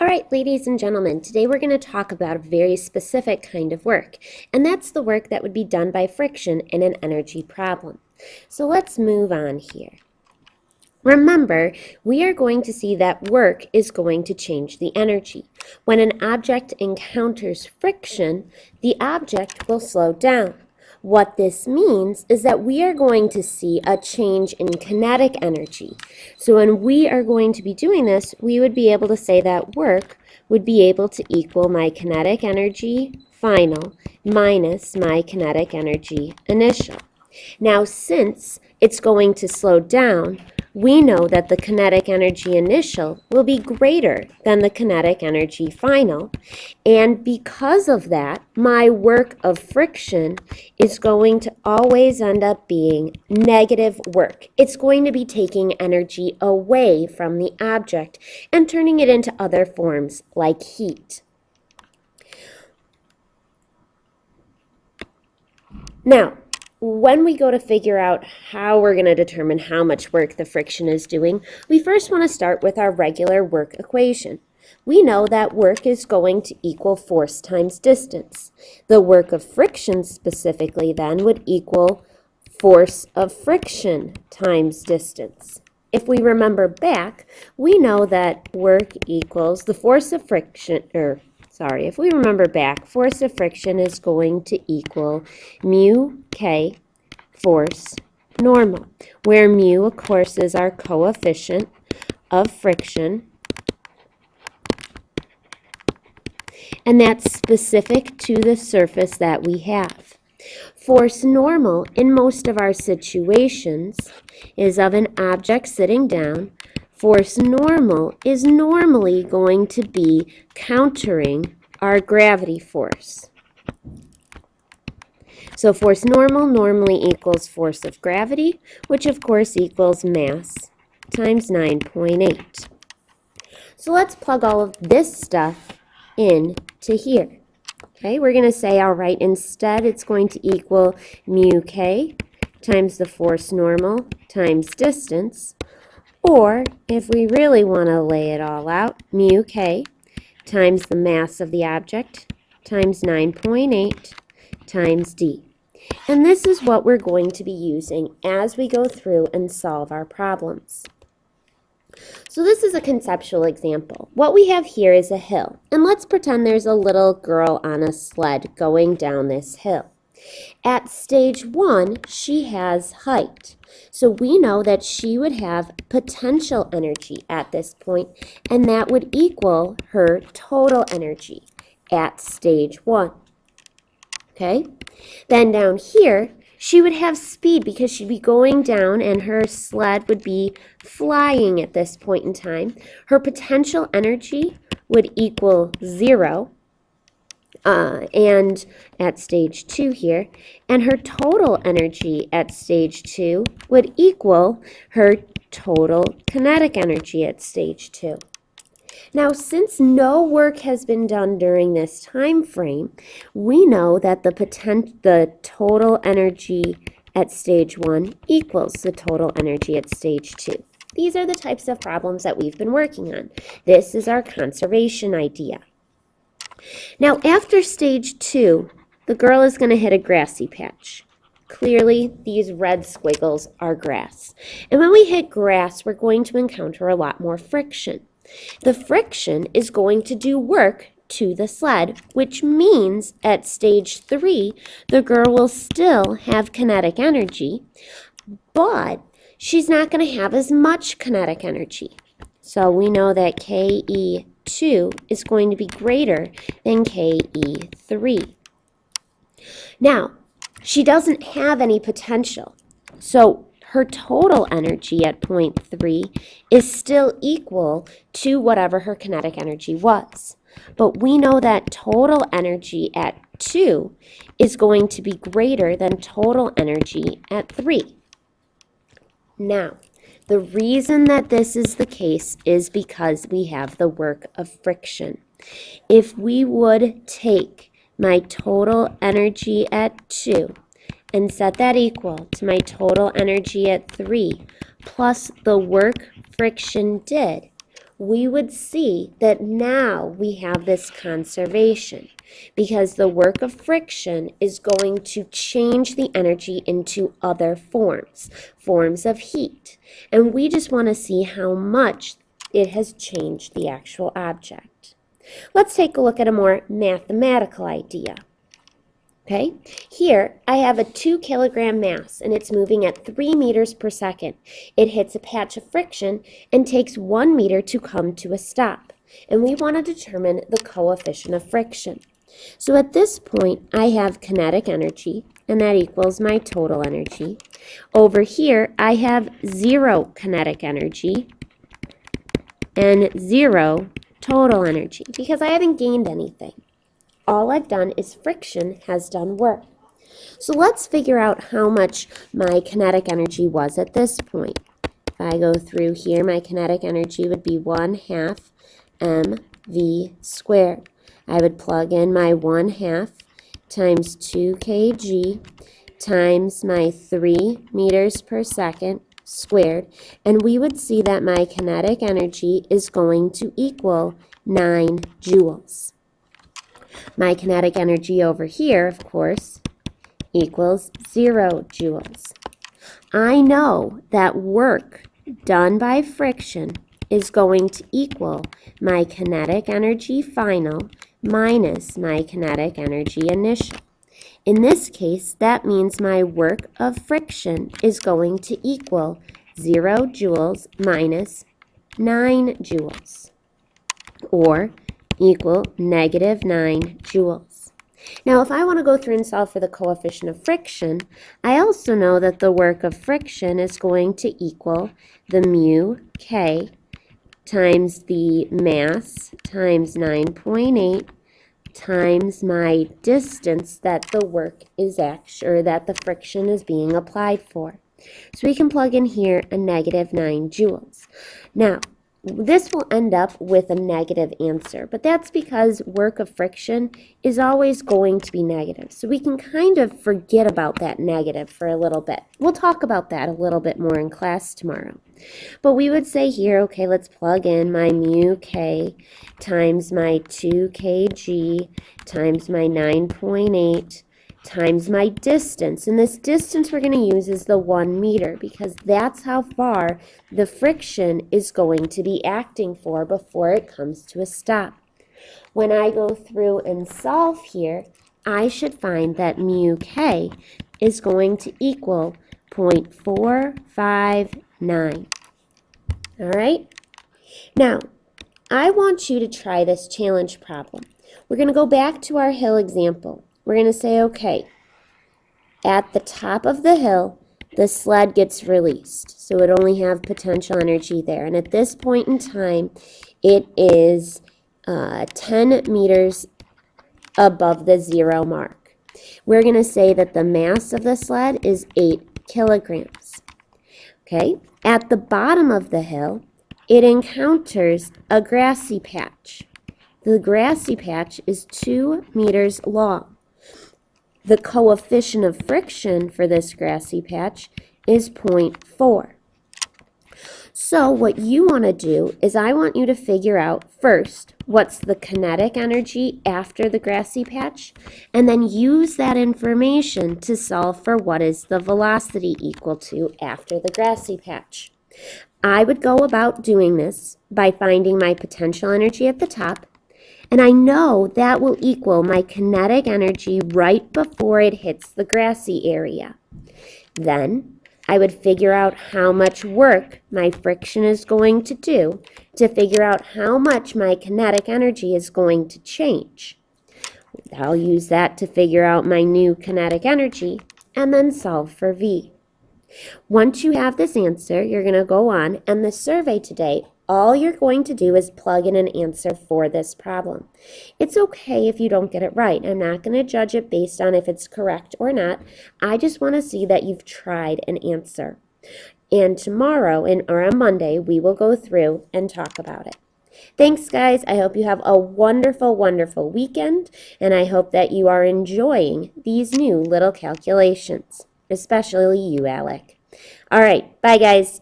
All right, ladies and gentlemen, today we're going to talk about a very specific kind of work, and that's the work that would be done by friction in an energy problem. So let's move on here. Remember, we are going to see that work is going to change the energy. When an object encounters friction, the object will slow down. What this means is that we are going to see a change in kinetic energy. So when we are going to be doing this, we would be able to say that work would be able to equal my kinetic energy final minus my kinetic energy initial. Now, since it's going to slow down, we know that the kinetic energy initial will be greater than the kinetic energy final, and because of that, my work of friction is going to always end up being negative work. It's going to be taking energy away from the object and turning it into other forms like heat. Now, when we go to figure out how we're going to determine how much work the friction is doing, we first want to start with our regular work equation. We know that work is going to equal force times distance. The work of friction specifically then would equal force of friction times distance. If we remember back, we know that work equals the force of friction, if we remember back, force of friction is going to equal mu k force normal, where mu, of course, is our coefficient of friction, and that's specific to the surface that we have. Force normal in most of our situations is of an object sitting down. Force normal is normally going to be countering our gravity force. So force normal normally equals force of gravity, which of course equals mass times 9.8. So let's plug all of this stuff into here. Okay, we're going to say, all right, instead it's going to equal mu k times the force normal times distance, or if we really want to lay it all out, mu k times the mass of the object times 9.8 times d. And this is what we're going to be using as we go through and solve our problems. So this is a conceptual example. What we have here is a hill, and let's pretend there's a little girl on a sled going down this hill. At stage 1, she has height. So we know that she would have potential energy at this point, and that would equal her total energy at stage 1. Okay? Then down here, she would have speed because she'd be going down and her sled would be flying at this point in time. Her potential energy would equal 0. And at stage 2 here, and her total energy at stage 2 would equal her total kinetic energy at stage 2. Now, since no work has been done during this time frame, we know that the total energy at stage 1 equals the total energy at stage 2. These are the types of problems that we've been working on. This is our conservation idea. Now, after stage 2, the girl is going to hit a grassy patch. Clearly, these red squiggles are grass. And when we hit grass, we're going to encounter a lot more friction. The friction is going to do work to the sled, which means at stage 3, the girl will still have kinetic energy, but she's not going to have as much kinetic energy. So we know that KE2 is going to be greater than KE3. Now, she doesn't have any potential, so her total energy at point 3 is still equal to whatever her kinetic energy was. But we know that total energy at 2 is going to be greater than total energy at 3. Now, the reason that this is the case is because we have the work of friction. If we would take my total energy at 2 and set that equal to my total energy at 3 plus the work friction did, we would see that now we have this conservation because the work of friction is going to change the energy into other forms, forms of heat. And we just want to see how much it has changed the actual object. Let's take a look at a more mathematical idea. Okay, here I have a 2 kilogram mass and it's moving at 3 meters per second. It hits a patch of friction and takes 1 meter to come to a stop. And we want to determine the coefficient of friction. So at this point, I have kinetic energy, and that equals my total energy. Over here, I have 0 kinetic energy and 0 total energy because I haven't gained anything. All I've done is friction has done work. So let's figure out how much my kinetic energy was at this point. If I go through here, my kinetic energy would be 1/2 mv squared. I would plug in my 1/2 times 2 kg times my 3 meters per second squared, and we would see that my kinetic energy is going to equal 9 joules. My kinetic energy over here, of course, equals 0 joules. I know that work done by friction is going to equal my kinetic energy final minus my kinetic energy initial. In this case, that means my work of friction is going to equal 0 joules minus 9 joules, or equal -9 joules. Now, if I want to go through and solve for the coefficient of friction, I also know that the work of friction is going to equal the mu k times the mass times 9.8 times my distance that the work is or that the friction is being applied for. So we can plug in here a -9 joules. Now, this will end up with a negative answer, but that's because work of friction is always going to be negative. So we can kind of forget about that negative for a little bit. We'll talk about that a little bit more in class tomorrow. But we would say here, okay, let's plug in my mu k times my 2 kg times my 9.8 times my distance. And this distance we're going to use is the 1 meter because that's how far the friction is going to be acting for before it comes to a stop. When I go through and solve here, I should find that mu k is going to equal 0.459. All right? Now, I want you to try this challenge problem. We're going to go back to our hill example. We're going to say, okay, at the top of the hill, the sled gets released. So it only have potential energy there. And at this point in time, it is 10 meters above the 0 mark. We're going to say that the mass of the sled is 8 kilograms. Okay, at the bottom of the hill, it encounters a grassy patch. The grassy patch is 2 meters long. The coefficient of friction for this grassy patch is 0.4. So what you want to do is I want you to figure out first what's the kinetic energy after the grassy patch, and then use that information to solve for what is the velocity equal to after the grassy patch. I would go about doing this by finding my potential energy at the top, and I know that will equal my kinetic energy right before it hits the grassy area. Then I would figure out how much work my friction is going to do to figure out how much my kinetic energy is going to change. I'll use that to figure out my new kinetic energy and then solve for V. Once you have this answer, you're going to go on, and the survey today, all you're going to do is plug in an answer for this problem. It's okay if you don't get it right. I'm not going to judge it based on if it's correct or not. I just want to see that you've tried an answer. And tomorrow, or on Monday, we will go through and talk about it. Thanks, guys. I hope you have a wonderful, wonderful weekend, and I hope that you are enjoying these new little calculations, especially you, Alec. All right. Bye, guys.